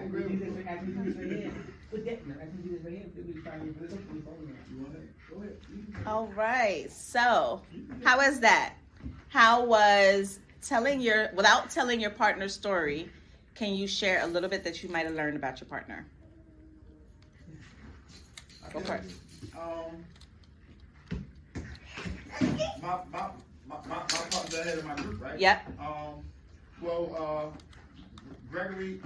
agree with you. Actually, do this right here. Put that. No, actually, do this right here. We'll find you. Put it up on your phone now. You want it? Go ahead. All right. So, how was that? How was without telling your partner's story, can you share a little bit that you might have learned about your partner? Go for it. My partner's ahead of my group, right? Yep. Well, Gregory,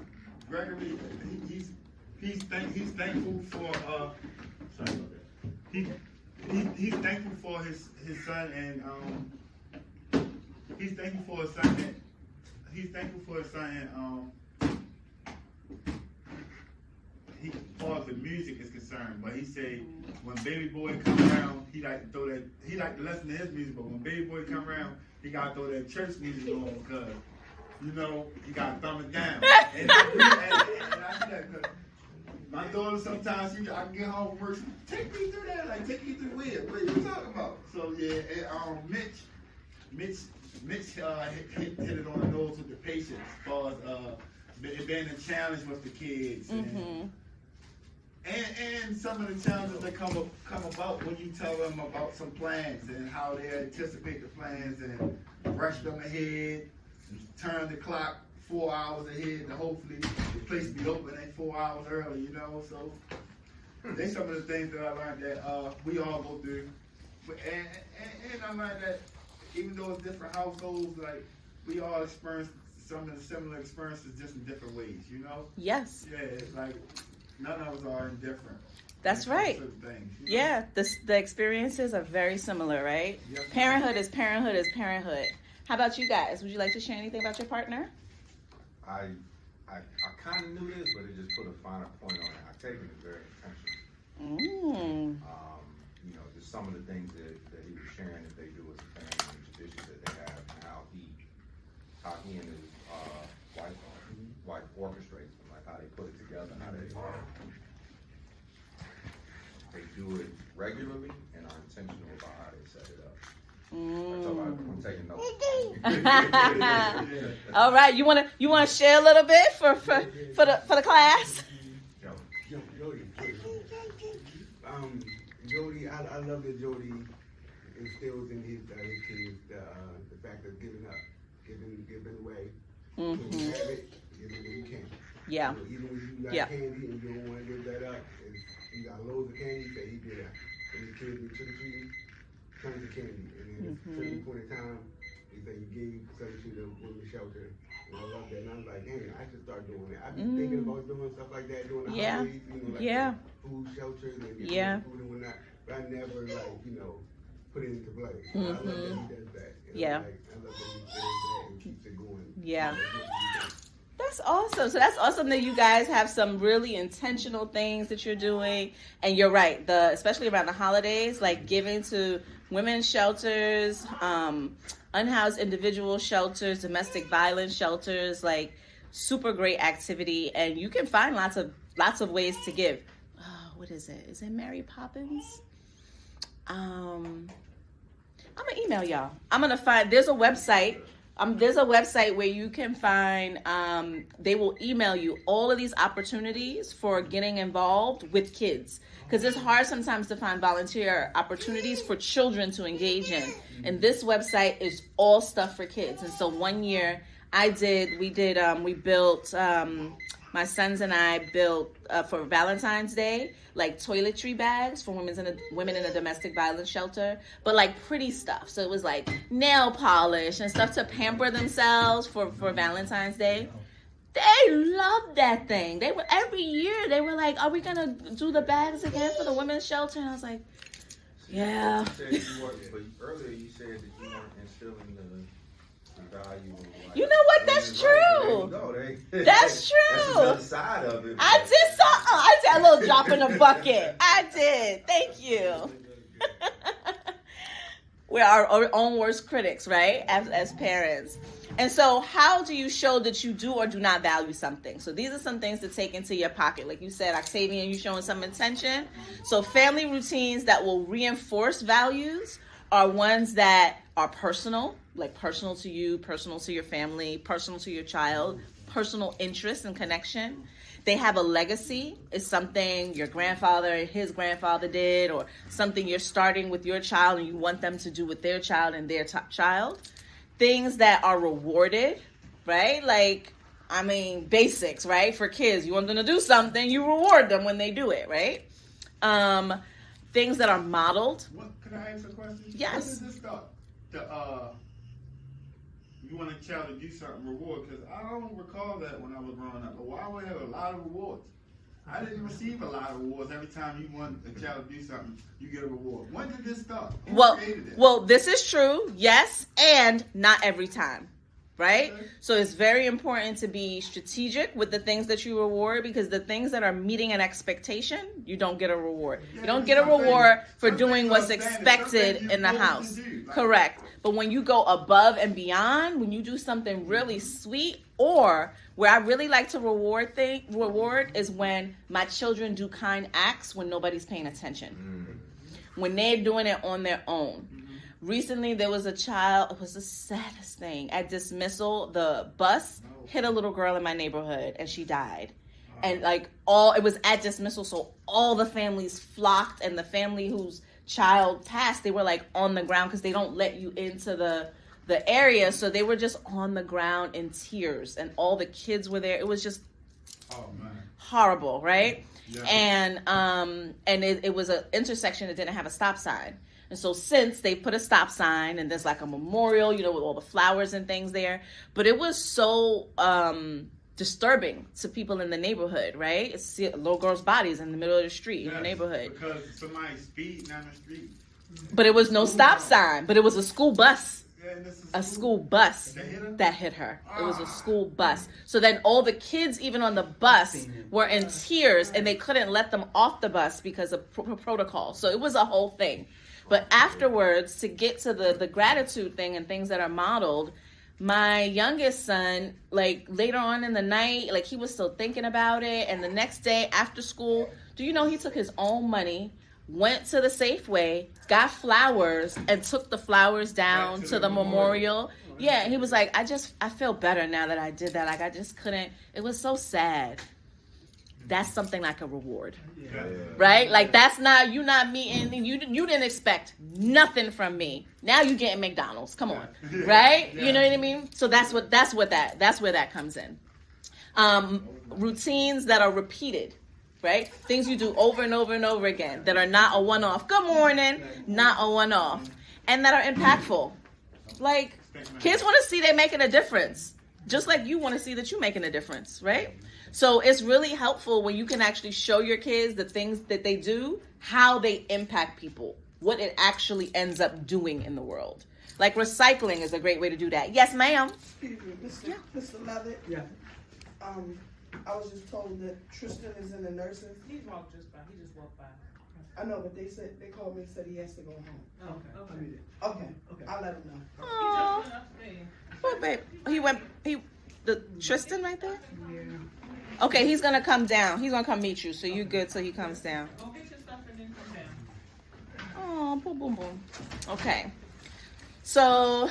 he's thankful for sorry about that. He's thankful for his son, and he's thankful for his son, and as far as the music is concerned, but he said when Baby Boy come around, he like to listen to his music, but when Baby Boy come around, he gotta throw that church music on because, you know, he gotta thumb it down. And I see that 'cause my daughter sometimes, I can get home from work, take me through that, like take me through where? What are you talking about? So yeah, and, Mitch hit it on the nose with the patience as far as it being a challenge with the kids. And some of the challenges that come about when you tell them about some plans and how they anticipate the plans and rush them ahead, turn the clock 4 hours ahead to hopefully the place be open at 4 hours early, you know. So there's some of the things that I learned that we all go through. And I learned that even though it's different households, like we all experience some of the similar experiences just in different ways, you know? Yes. Yeah, it's like none of us are indifferent. That's right. Things, you know? Yeah, the experiences are very similar, right? Yes. Parenthood is parenthood. How about you guys? Would you like to share anything about your partner? I kind of knew this, but it just put a finer point on it. I take it as very intentional. You know, just some of the things that he was sharing that they do as a family and traditions that they have, and how he and his wife orchestrates them, like how they put it together, how they do it regularly and are intentional about how they set it up. I'm taking notes. All right, you wanna share a little bit for the class? Jody, I love that Jody instills in his kids the fact of giving up, giving away. When you have it, give it when you can. Yeah. So even when you got candy and you don't want to give that up, and you got loads of candy, say he did that. When the kids be trick-or-treating, tons of candy. And then at a certain point in time, he said he gave some to the women's shelter. And I love that. And I was like, dang, I should start doing that. I've been thinking about doing stuff like that, doing the holidays, you know, like food shelters and getting food and whatnot. But I never, like, you know, put it into play. I love that he does that. And I love that he does that and keeps it going. Yeah. That's awesome. So that's awesome that you guys have some really intentional things that you're doing. And you're right, especially around the holidays, like giving to women's shelters, unhoused individual shelters, domestic violence shelters, like super great activity. And you can find lots of ways to give. Oh, what is it? Is it Mary Poppins? I'm gonna email y'all. There's a website. There's a website where you can find, they will email you all of these opportunities for getting involved with kids. Because it's hard sometimes to find volunteer opportunities for children to engage in. And this website is all stuff for kids. And so one year we built, my sons and I built for Valentine's Day, like toiletry bags for women in a domestic violence shelter, but like pretty stuff. So it was like nail polish and stuff to pamper themselves for Valentine's Day. They loved that thing. Every year they were like, "Are we gonna do the bags again for the women's shelter?" And I was like, "Yeah." But earlier you said that you weren't instilling the value of life. You know what? That's true. That's true. That's the other side of it. I did a little drop in the bucket. I did. Thank you. We're our own worst critics, right? As parents. And so how do you show that you do or do not value something? So these are some things to take into your pocket. Like you said, Octavian, you showing some intention. So family routines that will reinforce values are ones that are personal, like personal to you, personal to your family, personal to your child, personal interest and connection. They have a legacy. It's something your grandfather and his grandfather did, or something you're starting with your child and you want them to do with their child and their child. Things that are rewarded, right? Like, I mean, basics, right? For kids, you want them to do something, you reward them when they do it, right? Things that are modeled. Can I ask a question? Yes. When did this start? You want a child to do something, reward? Because I don't recall that when I was growing up. But why would I have a lot of rewards? I didn't receive a lot of rewards. Every time you want a child to do something, you get a reward. When did this start? Who created it? Well, this is true, yes, and not every time, right? Okay. So it's very important to be strategic with the things that you reward, because the things that are meeting an expectation, you don't get a reward. Yeah, You don't get a some things- reward for some doing things what's are standard, some expected things in the you're house. supposed to do. Like- Correct. But when you go above and beyond, when you do something really sweet, or where I really like to reward is when my children do kind acts when nobody's paying attention. When they're doing it on their own. Recently, there was a child, it was the saddest thing. At dismissal, the bus hit a little girl in my neighborhood and she died. And like it was at dismissal, so all the families flocked, and the family whose child passed, they were like on the ground because they don't let you into the area. So they were just on the ground in tears, and all the kids were there. It was just horrible, right? Yeah. And it was an intersection that didn't have a stop sign. And so since they put a stop sign, and there's like a memorial, with all the flowers and things there, but it was so disturbing to people in the neighborhood, right? It's a little girl's bodies in the middle of the street in the neighborhood. Because somebody's speeding down the street. But it was no stop sign, but it was a school bus. Yeah, and this is A school bus that hit her. It was a school bus. So then all the kids, even on the bus, were in tears, and they couldn't let them off the bus because of protocol. So it was a whole thing. But afterwards, to get to the gratitude thing and things that are modeled, my youngest son, like later on in the night, like he was still thinking about it. And the next day after school, do you know he took his own money, went to the Safeway, got flowers, and took the flowers down to the memorial. Yeah, he was like, I feel better now that I did that. Like I just couldn't, it was so sad. That's something like a reward. Right? Like that's not, you not meeting, you didn't expect nothing from me. Now you getting McDonald's. Come on. Right? You know what I mean? So that's where that comes in. Routines that are repeated, right? Things you do over and over and over again that are not a one-off. Good morning, not a one-off. And that are impactful. Like kids want to see they're making a difference. Just like you want to see that you're making a difference, right? So it's really helpful when you can actually show your kids the things that they do, how they impact people, what it actually ends up doing in the world. Like recycling is a great way to do that. Yes, ma'am. Excuse me, Mr. Levitt. Yeah. I was just told that Tristan is in the nurses. He walked just by. He just walked by. I know, but they called me and said he has to go home. Okay. I'll be there. Okay, Okay. I'll let him know. Aww. He just went Oh, babe. The Tristan right there? Yeah. Okay, he's gonna come down. He's gonna come meet you, so you good till he comes down. Go get your stuff and then come down. Oh, boom, boom, boom. Okay. So,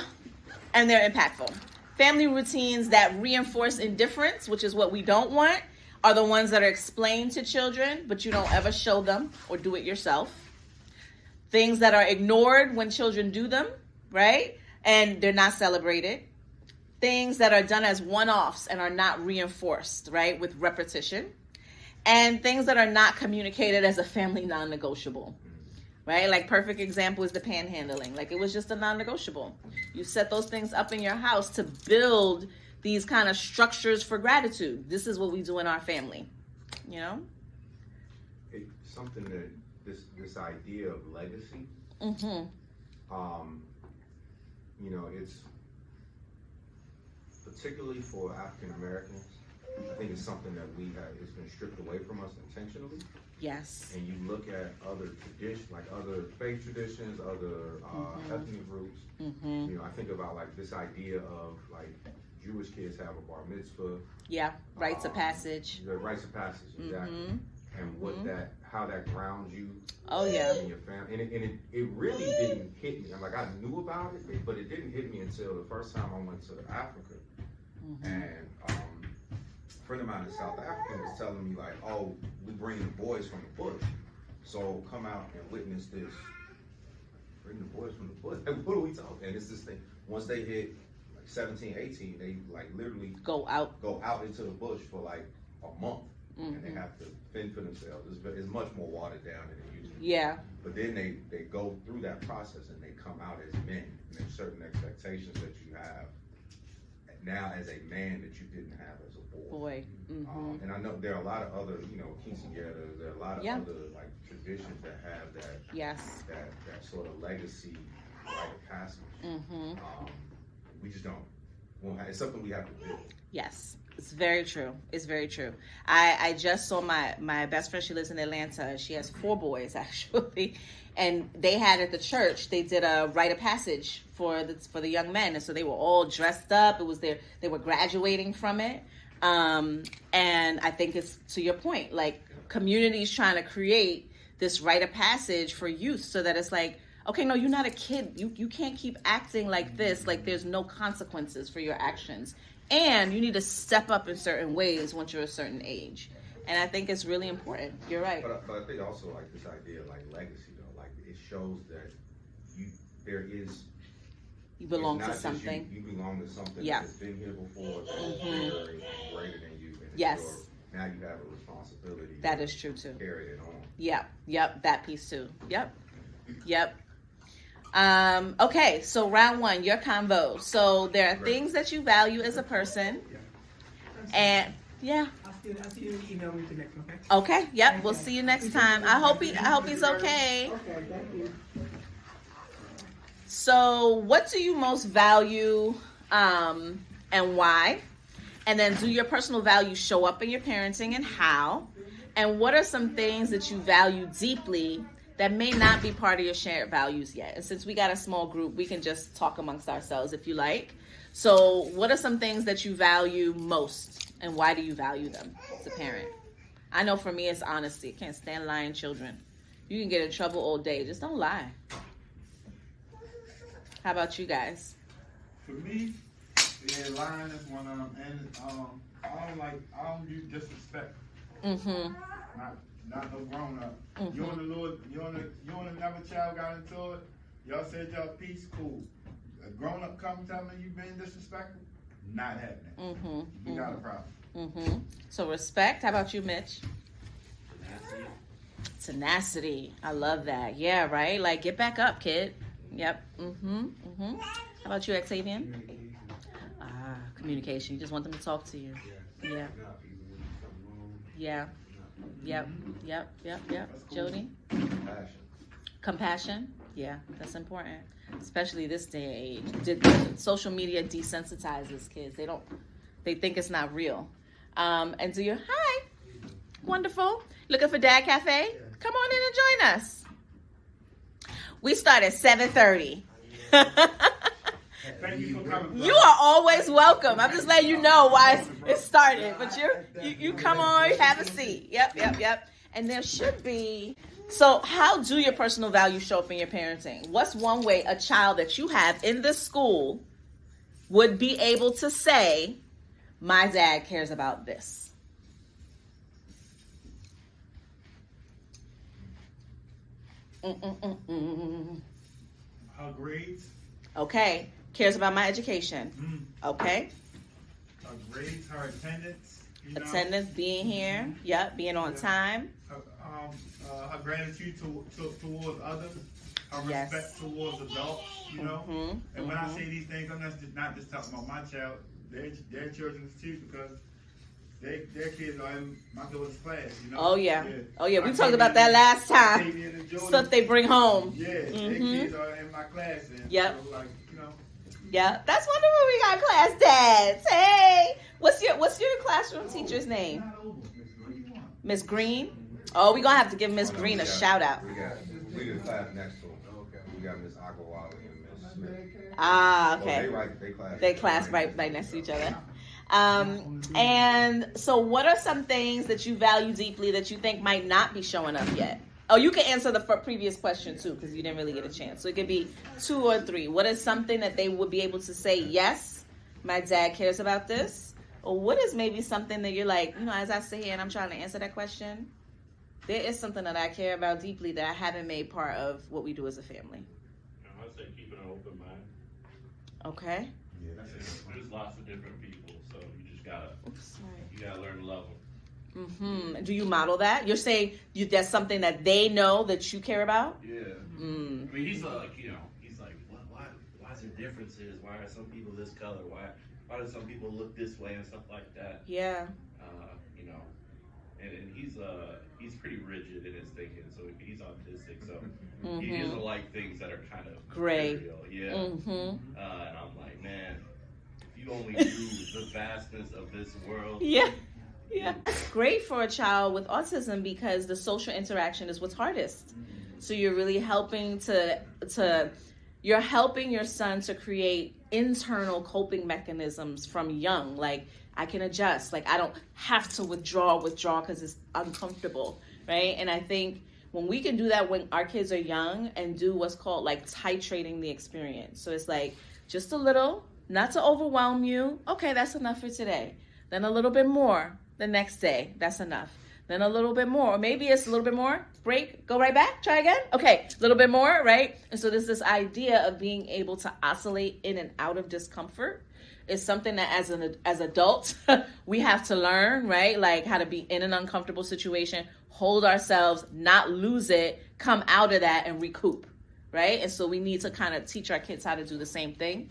and they're impactful. Family routines that reinforce indifference, which is what we don't want, are the ones that are explained to children, but you don't ever show them or do it yourself. Things that are ignored when children do them, right? And they're not celebrated. Things that are done as one-offs and are not reinforced, right, with repetition. And things that are not communicated as a family non-negotiable, right? Like perfect example is the panhandling. Like it was just a non-negotiable. You set those things up in your house to build these kind of structures for gratitude. This is what we do in our family, you know? It's something that this idea of legacy, Mm-hmm. It's particularly for African Americans. I think it's something that it's been stripped away from us intentionally. Yes. And you look at other traditions, like other faith traditions, other ethnic groups. Mm-hmm. I think about like this idea of like Jewish kids have a bar mitzvah. Yeah. Rites of passage. The rites of passage, exactly. Mm-hmm. and what that, how that grounds you. Oh yeah. In your family, and it really didn't hit me. I'm like, I knew about it, but it didn't hit me until the first time I went to Africa, and a friend of mine in South Africa was telling me like, oh, we bringing the boys from the bush, so come out and witness this. Bring the boys from the bush. Like, what are we talking? And it's this thing. Once they hit like 17, 18, they like literally Go out. into the bush for like a month, and they have to fend for themselves. It's much more watered down than it used to be. Yeah. But then they go through that process and they come out as men. And there's certain expectations that you have now as a man that you didn't have as a boy. Boy. And I know there are a lot of other, quinceañeras, there are a lot of other like traditions that have that Yes. that sort of legacy rite of passage. We just won't have, it's something we have to build. Yes. It's very true. It's very true. I just saw my best friend. She lives in Atlanta. She has 4 boys actually, and they had at the church. They did a rite of passage for the young men, and so they were all dressed up. It was they were graduating from it, and I think it's to your point. Like communities trying to create this rite of passage for youth, so that it's like, okay, no, you're not a kid. You can't keep acting like this. Like there's no consequences for your actions. And you need to step up in certain ways once you're a certain age. And I think it's really important. You're right. But I think also like this idea of like legacy though, like it shows that you belong it's to not just something. You belong to something Yeah. that's been here before, that's bigger and greater than you. And Yes. now you have a responsibility. That to is true too. Carry it on. Yep, that piece too. Yep. Okay, so round 1, your convo. So there are things that you value as a person, and yeah. I'll see you in the email when you connect, okay? Okay, yep. We'll see you next time. I hope he's okay. Okay, thank you. So, what do you most value, and why? And then, do your personal values show up in your parenting, and how? And what are some things that you value deeply that may not be part of your shared values yet? And since we got a small group, we can just talk amongst ourselves if you like. So what are some things that you value most, and why do you value them as a parent? I know for me, it's honesty. I can't stand lying children. You can get in trouble all day. Just don't lie. How about you guys? For me, lying is one of them, and I don't do disrespect. Not no grown up. You and the Lord, you and another child got into it. Y'all said y'all peace, cool. A grown up come tell me you being disrespectful, not happening. We got a problem. So respect. How about you, Mitch? Tenacity. I love that. Yeah, right? Like, get back up, kid. Yep. How about you, Xavian? Communication. You just want them to talk to you. Yeah. Yep. Jody? Compassion. Yeah, that's important. Especially this day and age. Social media desensitizes kids. They think it's not real. And do you, hi. Wonderful. Looking for Dad Cafe? Come on in and join us. We start at 7:30. Thank you for coming. You are always welcome. I'm just letting you know why it started. But you come on, have a seat. Yep. And there should be. So how do your personal values show up in your parenting? What's one way a child that you have in this school would be able to say, my dad cares about this? Her grades. Okay. Cares about my education. Okay. Her grades, her attendance. Attendance, being here. Yep. Being on time. Her gratitude towards others. Her respect towards adults. And when I say these things, I'm not just talking about my child. Their children too, because their kids are in my daughter's class. Oh yeah. We talked about that last time. Stuff they bring home. Yeah, their kids are in my class. And yep. So, yeah, that's wonderful. We got class dads. Hey, what's your classroom teacher's name? Miss Green. Oh, we gonna have to give Miss Green a shout out. We did a class next to him. We got Miss Agawali and Miss Smith. Okay. Well, they class. They class right next to each other. And so what are some things that you value deeply that you think might not be showing up yet? Oh, you can answer the previous question too, because you didn't really get a chance. So it could be 2 or 3. What is something that they would be able to say, yes, my dad cares about this? Or what is maybe something that you're like, as I sit here and I'm trying to answer that question, there is something that I care about deeply that I haven't made part of what we do as a family. I'd say keeping an open mind. Okay. Yeah, that's it. There's lots of different people, so you just gotta learn to love them. Do you model that? You're saying that's something that they know that you care about? Yeah. I mean, he's like, he's like, why is there differences? Why are some people this color? Why do some people look this way and stuff like that? Yeah. And he's pretty rigid in his thinking, so he's autistic, so he doesn't like things that are kind of gray. material. Yeah. And I'm like, man, if you only knew the vastness of this world. Yeah. Yeah. It's great for a child with autism because the social interaction is what's hardest. So you're really helping you're helping your son to create internal coping mechanisms from young. Like, I can adjust. Like, I don't have to withdraw because it's uncomfortable, right? And I think when we can do that when our kids are young and do what's called like titrating the experience. So it's like just a little, not to overwhelm you. Okay, that's enough for today. Then a little bit more the next day. That's enough. Then a little bit more. Or maybe it's a little bit more. Break, go right back, try again. Okay, a little bit more, right? And so there's this idea of being able to oscillate in and out of discomfort. Is something that as adults, we have to learn, right? Like how to be in an uncomfortable situation, hold ourselves, not lose it, come out of that and recoup, right? And so we need to kind of teach our kids how to do the same thing.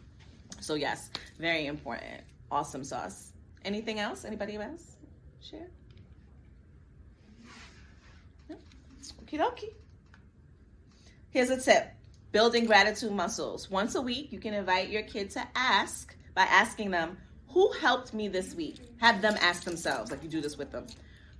So yes, very important. Awesome sauce. Anything else? Anybody else? Share? No? Okie dokie. Here's a tip. Building gratitude muscles. Once a week, you can invite your kid to ask by asking them, who helped me this week? Have them ask themselves, like you do this with them.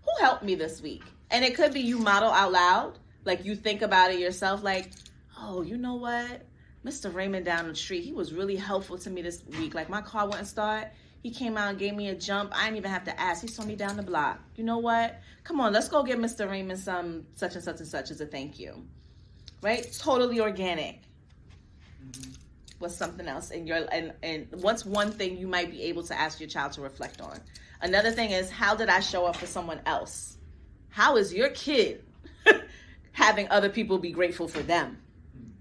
Who helped me this week? And it could be you model out loud, like you think about it yourself, like, oh, you know what? Mr. Raymond down the street, he was really helpful to me this week. Like my car wouldn't start. He came out and gave me a jump. I didn't even have to ask. He saw me down the block. You know what? Come on, let's go give Mr. Raymond some such and such and such as a thank you. Right? Totally organic. What's something else in your and what's one thing you might be able to ask your child to reflect on? Another thing is, how did I show up for someone else? How is your kid having other people be grateful for them?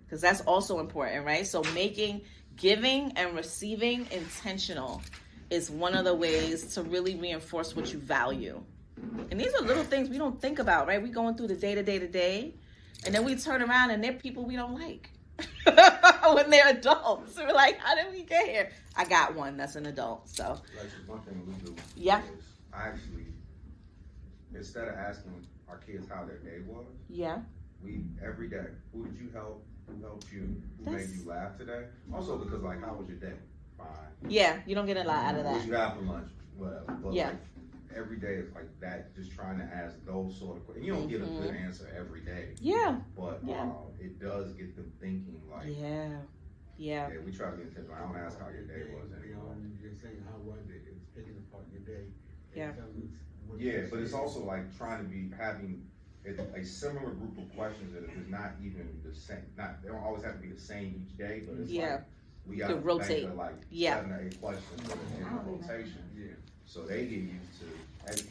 Because that's also important, right? So making giving and receiving intentional is one of the ways to really reinforce what you value. And these are little things we don't think about, right? We going through the day, and then we turn around and they're people we don't like. When they're adults, we're like, how did we get here? I got one that's an adult, so. Like, one thing we do Yeah. is I actually, instead of asking our kids how their day was, Yeah. we, every day, who did you help? Who helped you? Who That's- made you laugh today? Also because, like, how was your day? Fine. Yeah, you don't get a lot out of What that. you have for lunch? Whatever. But Yeah. like, every day is like that, just trying to ask those sort of questions. You don't get a good answer every day. Yeah. But Yeah. it does get them thinking, like, Yeah. yeah, we try to get intentional. I don't ask how your day was anymore. You're saying how was it? It's picking apart your day. Yeah. Yeah, but it's also like trying to be having a similar group of questions that is not even the same. They don't always have to be the same each day, but it's like we got to rotate. think of like 7 or 8 questions that are in rotation. Yeah. So they get used to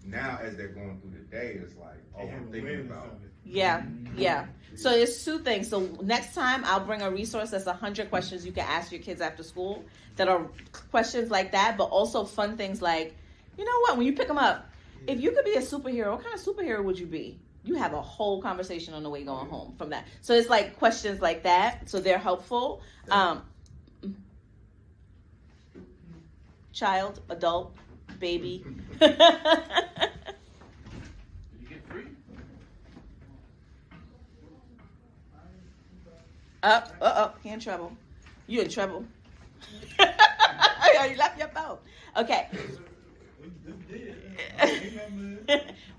now as they're going through the day, it's like, oh, They have I'm thinking awareness about of it. Yeah. So it's 2 things. So next time I'll bring a resource that's 100 questions you can ask your kids after school that are questions like that, but also fun things like, you know what, when you pick them up, if you could be a superhero, what kind of superhero would you be? You have a whole conversation on the way going home from that. So it's like questions like that. So they're helpful. Child, adult, baby. Did you get free? He in trouble. You in trouble. You left your phone. Okay.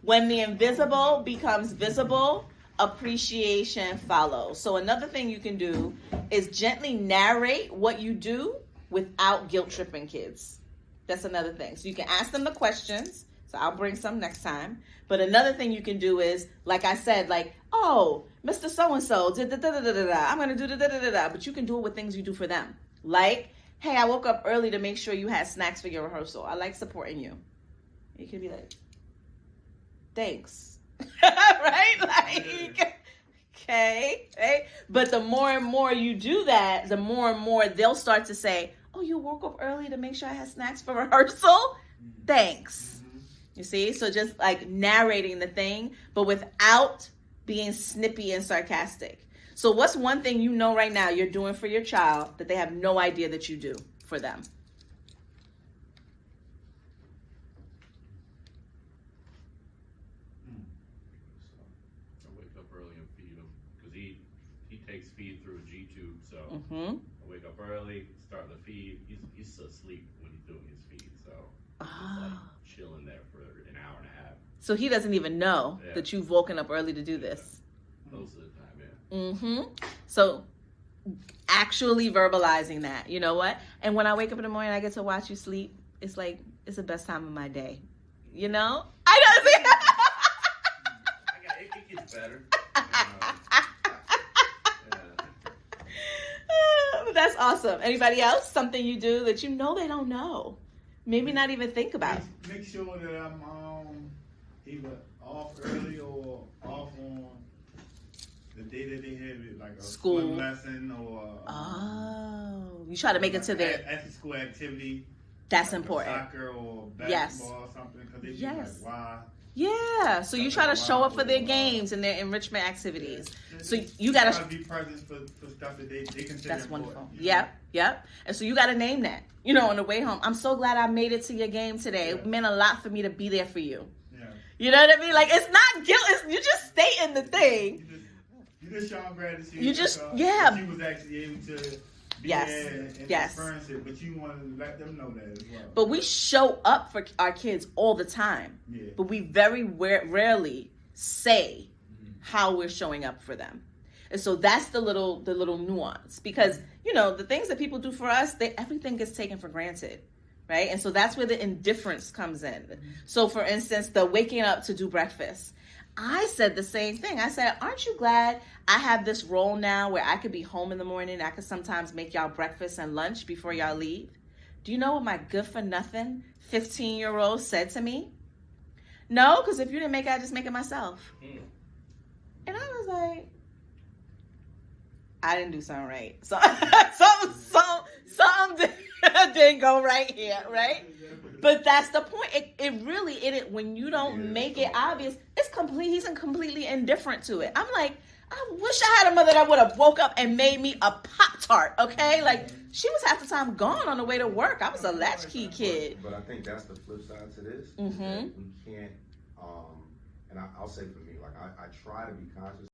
When the invisible becomes visible, appreciation follows. So another thing you can do is gently narrate what you do without guilt tripping kids. That's another thing. So you can ask them the questions. So I'll bring some next time. But another thing you can do is, like I said, like, oh, Mr. So-and-so did I'm going to do da-da-da-da-da. But you can do it with things you do for them. Like, hey, I woke up early to make sure you had snacks for your rehearsal. I like supporting you. You can be like, thanks. Right? Like, okay. Right? But the more and more you do that, the more and more they'll start to say, oh, you woke up early to make sure I had snacks for rehearsal? Thanks. You see? So just like narrating the thing, but without being snippy and sarcastic. So what's one thing you know right now you're doing for your child that they have no idea that you do for them? I wake up early and feed him because he takes feed through a G-tube. So Mm-hmm. I wake up early, start the feed. He's asleep when he's doing his feed, so just like Oh. chilling there for an hour and a half. So he doesn't even know Yeah. that you've woken up early to do this. Most of the time, yeah. Mm-hmm. So actually verbalizing that, you know what? And when I wake up in the morning, I get to watch you sleep. It's like, it's the best time of my day. You know? I know. It gets better. That's awesome. Anybody else? Something you do that you know they don't know? Maybe not even think about. Make sure that I'm either off early or off on the day that they have it, like a School. swim lesson or Oh, you try to make it to their. after school activity. That's like important. Soccer or Yes. basketball or something, because they Yes. be like, why? Yeah. So you try to show up for their games and their enrichment activities. So you gotta. Try to be present for stuff that they consider That's important, wonderful. you know? Yep. And so you got to name that. You know, on the way home, I'm so glad I made it to your game today. It meant a lot for me to be there for you. Yeah. You know what I mean? Like, it's not guilt. You just stating the thing. You just showing gratitude. You just- because yeah. She was actually able to be Yes. there and Yes. experience it, but you want to let them know that as well. But we show up for our kids all the time. Yeah. But we very rarely say how we're showing up for them. And so that's the little nuance, because you know the things that people do for us, everything gets taken for granted, right? And so that's where the indifference comes in. So for instance, the waking up to do breakfast, I said the same thing. I said, aren't you glad I have this role now where I could be home in the morning? I could sometimes make y'all breakfast and lunch before y'all leave. Do you know what my good for nothing 15-year-old said to me? No, because if you didn't make it, I just make it myself. And I was like, I didn't do something right. So something didn't go right here, right? But that's the point. It really, when you don't make it obvious, he's completely indifferent to it. I'm like, I wish I had a mother that would have woke up and made me a Pop-Tart, okay? Like, she was half the time gone on the way to work. I was a latchkey kid. But I think that's the flip side to this. Mhm. That we can't, and I'll say for me, like I try to be conscious